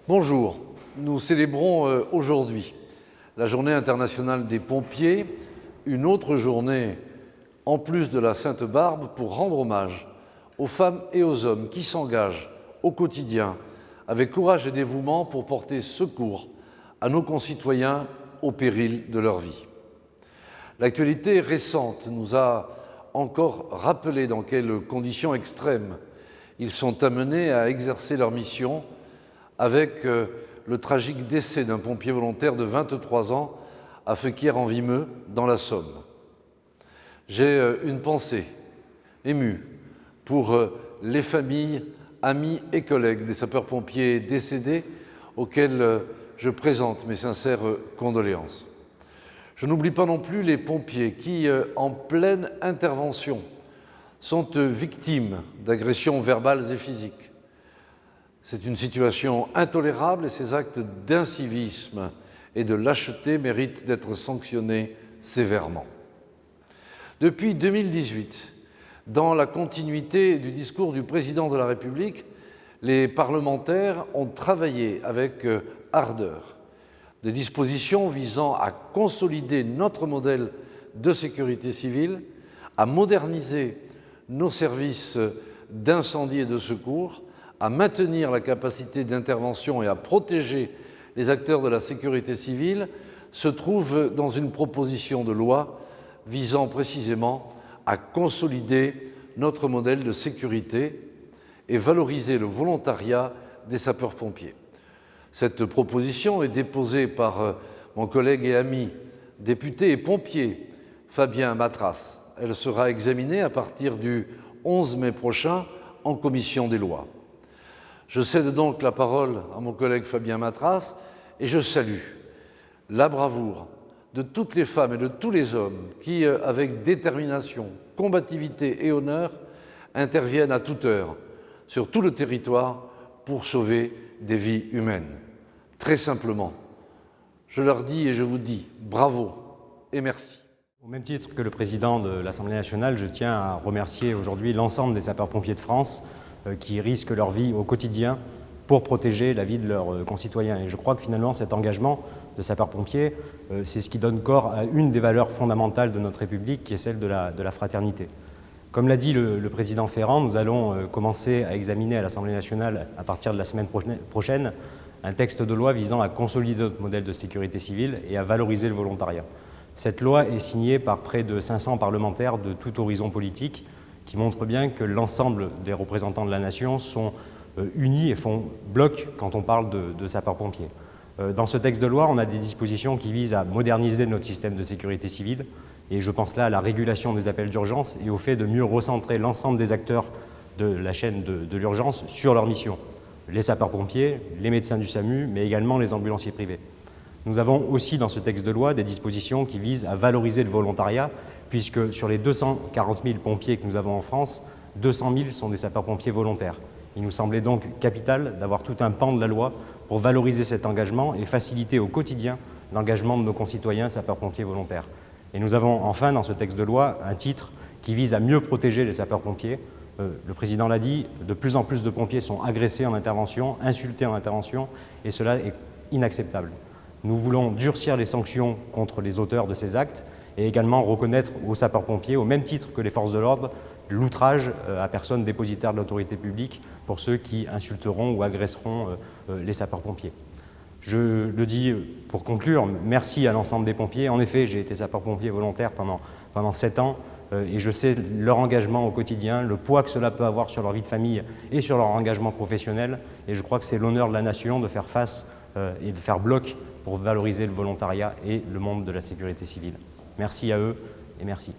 Bonjour, nous célébrons aujourd'hui la Journée internationale des pompiers, une autre journée en plus de la Sainte-Barbe pour rendre hommage aux femmes et aux hommes qui s'engagent au quotidien avec courage et dévouement pour porter secours à nos concitoyens au péril de leur vie. L'actualité récente nous a encore rappelé dans quelles conditions extrêmes ils sont amenés à exercer leur mission avec le tragique décès d'un pompier volontaire de 23 ans à Feuquières-en-Vimeux, dans la Somme. J'ai une pensée émue pour les familles, amis et collègues des sapeurs-pompiers décédés auxquels je présente mes sincères condoléances. Je n'oublie pas non plus les pompiers qui, en pleine intervention, sont victimes d'agressions verbales et physiques. C'est une situation intolérable et ces actes d'incivisme et de lâcheté méritent d'être sanctionnés sévèrement. Depuis 2018, dans la continuité du discours du président de la République, les parlementaires ont travaillé avec ardeur des dispositions visant à consolider notre modèle de sécurité civile, à moderniser nos services d'incendie et de secours, à maintenir la capacité d'intervention et à protéger les acteurs de la sécurité civile, se trouve dans une proposition de loi visant précisément à consolider notre modèle de sécurité et valoriser le volontariat des sapeurs-pompiers. Cette proposition est déposée par mon collègue et ami, député et pompier, Fabien Matras. Elle sera examinée à partir du 11 mai prochain en commission des lois. Je cède donc la parole à mon collègue Fabien Matras et je salue la bravoure de toutes les femmes et de tous les hommes qui, avec détermination, combativité et honneur, interviennent à toute heure sur tout le territoire pour sauver des vies humaines. Très simplement, je leur dis et je vous dis bravo et merci. Au même titre que le président de l'Assemblée nationale, je tiens à remercier aujourd'hui l'ensemble des sapeurs-pompiers de France qui risquent leur vie au quotidien pour protéger la vie de leurs concitoyens. Et je crois que finalement cet engagement de sapeurs-pompiers, c'est ce qui donne corps à une des valeurs fondamentales de notre République, qui est celle de la fraternité. Comme l'a dit le président Ferrand, nous allons commencer à examiner à l'Assemblée nationale, à partir de la semaine prochaine, un texte de loi visant à consolider notre modèle de sécurité civile et à valoriser le volontariat. Cette loi est signée par près de 500 parlementaires de tout horizon politique, qui montre bien que l'ensemble des représentants de la nation sont unis et font bloc quand on parle de sapeurs-pompiers. Dans ce texte de loi, on a des dispositions qui visent à moderniser notre système de sécurité civile, et je pense là à la régulation des appels d'urgence et au fait de mieux recentrer l'ensemble des acteurs de la chaîne de l'urgence sur leur mission. Les sapeurs-pompiers, les médecins du SAMU, mais également les ambulanciers privés. Nous avons aussi dans ce texte de loi des dispositions qui visent à valoriser le volontariat, puisque sur les 240 000 pompiers que nous avons en France, 200 000 sont des sapeurs-pompiers volontaires. Il nous semblait donc capital d'avoir tout un pan de la loi pour valoriser cet engagement et faciliter au quotidien l'engagement de nos concitoyens sapeurs-pompiers volontaires. Et nous avons enfin dans ce texte de loi un titre qui vise à mieux protéger les sapeurs-pompiers. Le président l'a dit, de plus en plus de pompiers sont agressés en intervention, insultés en intervention, et cela est inacceptable. Nous voulons durcir les sanctions contre les auteurs de ces actes et également reconnaître aux sapeurs-pompiers, au même titre que les forces de l'ordre, l'outrage à personne dépositaire de l'autorité publique pour ceux qui insulteront ou agresseront les sapeurs-pompiers. Je le dis pour conclure, merci à l'ensemble des pompiers. En effet, j'ai été sapeur-pompier volontaire pendant 7 ans et je sais leur engagement au quotidien, le poids que cela peut avoir sur leur vie de famille et sur leur engagement professionnel. Et je crois que c'est l'honneur de la nation de faire face et de faire bloc pour valoriser le volontariat et le monde de la sécurité civile. Merci à eux et merci.